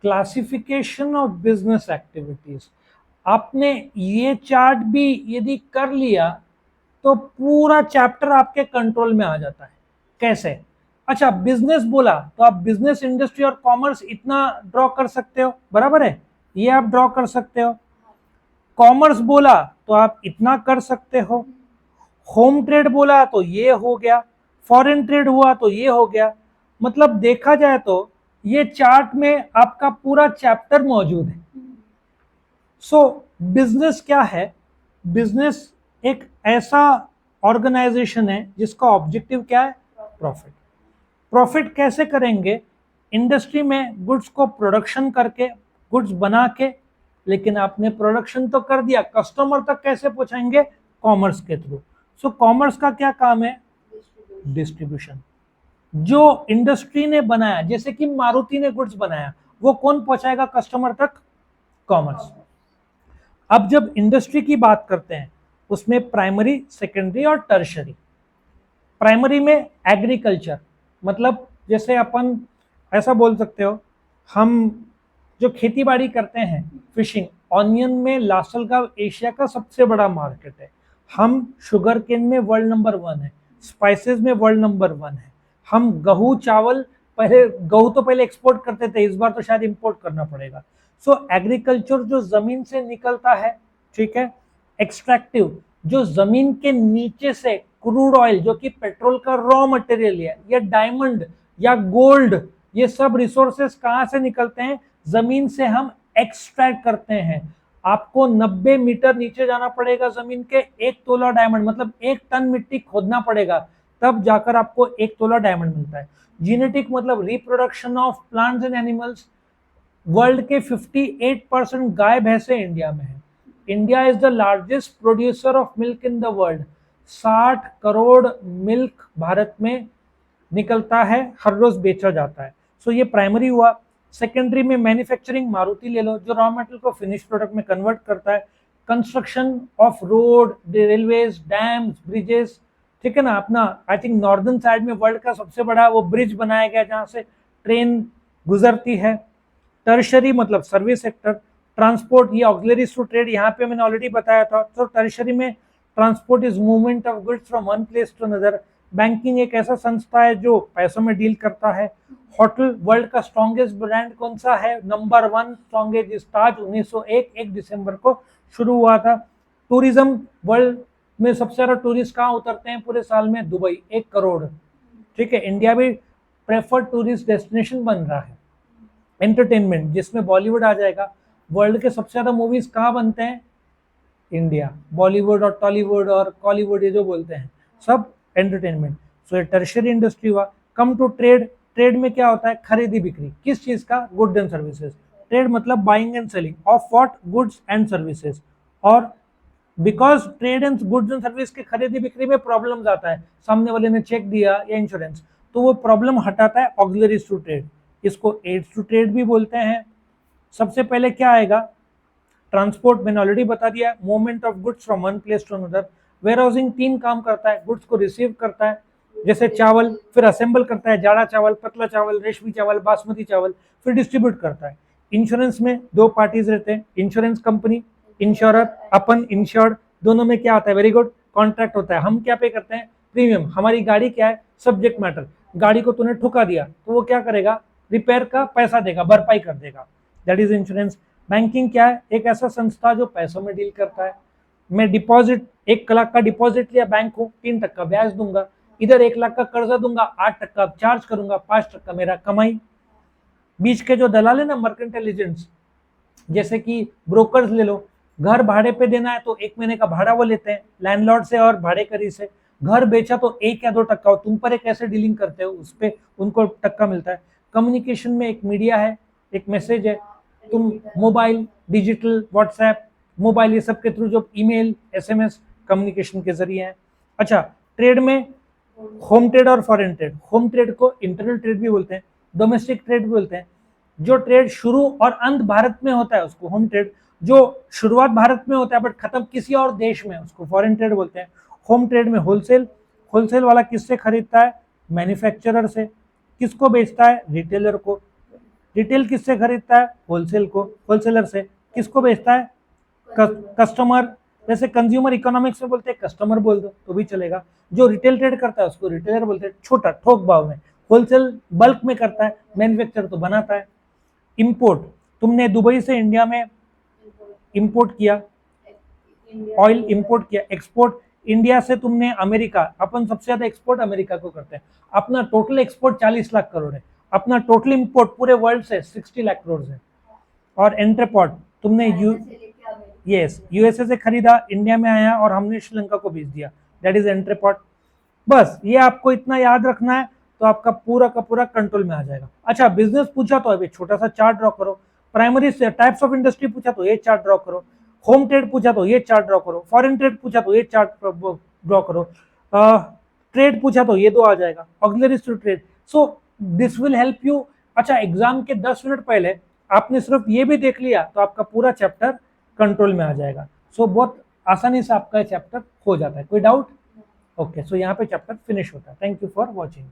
Classification of business activities. आपने ये chart भी यदि कर लिया तो पूरा चैप्टर आपके कंट्रोल में आ जाता है। कैसे? अच्छा, बिजनेस बोला तो आप बिजनेस, इंडस्ट्री और कॉमर्स इतना ड्रॉ कर सकते हो, बराबर है, ये आप ड्रॉ कर सकते हो। कॉमर्स बोला तो आप इतना कर सकते हो। होम ट्रेड बोला तो ये हो गया। फॉरेन ट्रेड हुआ तो ये हो गया। मतलब देखा जाए तो ये चार्ट में आपका पूरा चैप्टर मौजूद है। सो बिजनेस क्या है? बिजनेस एक ऐसा ऑर्गेनाइजेशन है जिसका ऑब्जेक्टिव क्या है? प्रॉफिट। प्रॉफिट कैसे करेंगे? इंडस्ट्री में गुड्स को प्रोडक्शन करके, गुड्स बना के, लेकिन आपने प्रोडक्शन तो कर दिया, कस्टमर तक कैसे पहुंचाएंगे? कॉमर्स के थ्रू। सो कॉमर्स का क्या काम है? डिस्ट्रीब्यूशन। जो इंडस्ट्री ने बनाया, जैसे कि मारुति ने गुड्स बनाया, वो कौन पहुंचाएगा कस्टमर तक? कॉमर्स। अब जब इंडस्ट्री की बात करते हैं उसमें प्राइमरी, सेकेंडरी और टर्शरी। प्राइमरी में एग्रीकल्चर, मतलब जैसे अपन ऐसा बोल सकते हो, हम जो खेती बाड़ी करते हैं, फिशिंग, ऑनियन में लासलगांव एशिया का सबसे बड़ा मार्केट है। हम शुगर केन में वर्ल्ड नंबर 1 है, स्पाइसेस में वर्ल्ड नंबर 1 है। हम गेहूं, चावल, पहले गेहूं तो पहले एक्सपोर्ट करते थे, इस बार तो शायद इंपोर्ट करना पड़ेगा। सो एग्रीकल्चर जो जमीन से निकलता है, ठीक है। एक्सट्रैक्टिव, जो जमीन के नीचे से क्रूड ऑयल, जो कि पेट्रोल का रॉ मटेरियल है, या डायमंड या गोल्ड, ये सब रिसोर्सेस कहां से निकलते हैं? जमीन से हम एक्सट्रैक्ट करते हैं। आपको 90 मीटर नीचे जाना पड़ेगा जमीन के, 1 तोला डायमंड, मतलब 1 टन मिट्टी खोदना पड़ेगा, तब जाकर आपको 1 तोला डायमंड मिलता है। जीनेटिक मतलब reproduction of plants and animals. World के 58% गाय भैंसे इंडिया में है। India is the largest producer of milk in the world. 60 crore milk Bharat में निकलता है, हर रोज बेचा जाता है। सो ये प्राइमरी हुआ। सेकेंडरी में मैन्युफैक्चरिंग, मारुति ले लो, जो रॉ मटेरियल को फिनिश प्रोडक्ट में कन्वर्ट करता है। Construction of road, railways, dams, bridges, ठीक है ना। अपना आई थिंक नॉर्दर्न साइड में वर्ल्ड का सबसे बड़ा वो ब्रिज बनाया गया जहां से ट्रेन गुजरती है। टर्शरी मतलब सर्विस सेक्टर। ट्रांसपोर्ट, ये ऑक्सिलरीज टू ट्रेड, यहाँ पे मैंने ऑलरेडी बताया था। तो टर्शरी में transport is movement of goods from one place to another. Banking एक ऐसा संस्था है जो पैसों में डील करता है। होटल, वर्ल्ड का स्ट्रॉन्गेस्ट ब्रांड कौन सा है? नंबर 1 स्ट्रॉन्गेस्ट इज ताज, 1901 1 दिसंबर को शुरू हुआ था। टूरिज्म, वर्ल्ड में सबसे ज्यादा टूरिस्ट कहाँ उतरते हैं पूरे साल में? दुबई, 1 करोड़, ठीक है। इंडिया भी प्रेफर्ड टूरिस्ट डेस्टिनेशन बन रहा है। एंटरटेनमेंट, जिसमें बॉलीवुड आ जाएगा। वर्ल्ड के सबसे ज्यादा मूवीज कहाँ बनते हैं? इंडिया। बॉलीवुड और टॉलीवुड और कॉलीवुड, ये जो बोलते हैं, सब एंटरटेनमेंट। सो ये टर्शियरी इंडस्ट्री हुआ। Come to trade. ट्रेड में क्या होता है? खरीदी बिक्री, किस चीज का? Goods and services. ट्रेड मतलब buying and selling of what? Goods and services. और because trade and goods and service की खरीदी बिक्री में प्रॉब्लम आता है, सामने वाले ने चेक दिया या इंश्योरेंस, तो वो प्रॉब्लम हटाता है ऑक्सिलरीज टू ट्रेड। इसको एड्स टू ट्रेड भी बोलते हैं। सबसे पहले क्या आएगा? ट्रांसपोर्ट, मैंने ऑलरेडी बता दिया, movement of goods from one place to another. Warehousing 3 काम करता है, गुड्स को रिसीव करता है, जैसे चावल, फिर असेंबल करता है, जाड़ा चावल, पतला चावल, रेशमी चावल, बासमती चावल, फिर डिस्ट्रीब्यूट करता है। इंश्योरेंस में 2 पार्टीज रहते हैं, इंश्योरेंस कंपनी, इंश्योरर, अपन इंश्योर्ड। दोनों में क्या आता है? वेरी गुड, कॉन्ट्रैक्ट होता है। हम क्या पे करते हैं? प्रीमियम। हमारी गाड़ी क्या है? Subject matter. गाड़ी को तूने ठुका दिया तो वो क्या करेगा? रिपेयर का पैसा देगा, भरपाई कर देगा, दैट इज इंश्योरेंस। बैंकिंग क्या है? एक ऐसा संस्था जो पैसों में डील करता है। मैं डिपॉजिट, 1 लाख का डिपॉजिट लिया बैंक को, 3% ब्याज दूंगा। इधर 1 लाख का कर्जा दूंगा, 8% चार्ज करूंगा, 5% मेरा कमाई। बीच के जो दलाल है ना, मर्केंटाइल एजेंट्स, जैसे कि ब्रोकर्स ले लो। घर भाड़े पे देना है तो 1 महीने का भाड़ा वो लेते हैं लैंडलॉर्ड से और भाड़ेकरी से। घर बेचा तो 1 या 2% हो, तुम पर एक कैसे डीलिंग करते हो उस पर उनको टक्का मिलता है। कम्युनिकेशन में एक मीडिया है, एक मैसेज है। तुम मोबाइल, डिजिटल, व्हाट्सएप, मोबाइल, ये सब के थ्रू जो ईमेल, एसएमएस कम्युनिकेशन के जरिए है। अच्छा, ट्रेड में होम ट्रेड और फॉरेन ट्रेड। होम ट्रेड को इंटरनल ट्रेड भी बोलते हैं, डोमेस्टिक ट्रेड भी बोलते हैं। जो ट्रेड शुरू और अंत भारत में होता है उसको होम ट्रेड। जो शुरुआत भारत में होता है बट खत्म किसी और देश में, उसको फॉरेन ट्रेड बोलते हैं। होम ट्रेड में होलसेल, होलसेल वाला किससे खरीदता है? मैन्युफैक्चरर से। किसको बेचता है? रिटेलर को। रिटेल किससे खरीदता है? होलसेल को, होलसेलर से। किसको बेचता है? कस्टमर। जैसे कंज्यूमर इकोनॉमिक्स में बोलते हैं कस्टमर बोल दो तो भी चलेगा। जो रिटेल ट्रेड करता है उसको रिटेलर बोलते हैं, छोटा थोक भाव में। होलसेल बल्क में करता है, मैन्युफैक्चर तो बनाता है। इंपोर्ट, तुमने दुबई से इंडिया में इंपोर्ट किया, ऑयल इंपोर्ट किया। एक्सपोर्ट, इंडिया से तुमने अमेरिका, अपन सबसे ज्यादा एक्सपोर्ट अमेरिका को करते हैं, अपना टोटल एक्सपोर्ट 40 लाख करोड़ है, अपना टोटल इंपोर्ट पूरे वर्ल्ड से 60 लाख करोड़ है। और एंट्रपोर्ट, तुमने यूएसए से खरीदा, इंडिया में आया और हमने श्रीलंका को बेच दिया, दैट इज एंट्रपोर्ट। बस ये आपको इतना याद रखना है तो आपका पूरा का पूरा कंट्रोल में आ जाएगा। अच्छा, बिजनेस पूछा तो अभी छोटा सा चार्ट ड्रॉ करो। प्राइमरी से टाइप्स ऑफ इंडस्ट्री पूछा तो ये चार्ट ड्रॉ करो। होम ट्रेड पूछा तो ये चार्ट ड्रॉ करो। फॉरेन ट्रेड पूछा तो ये चार्ट ड्रॉ करो। ट्रेड पूछा तो ये दो आ जाएगा, auxiliaries to trade. So this will help you. अच्छा, एग्जाम के 10 मिनट पहले आपने सिर्फ ये भी देख लिया तो आपका पूरा चैप्टर कंट्रोल में आ जाएगा। सो बहुत आसानी से आपका चैप्टर हो जाता है। कोई डाउट? ओके, सो यहाँ पे चैप्टर फिनिश होता है। Thank you for watching.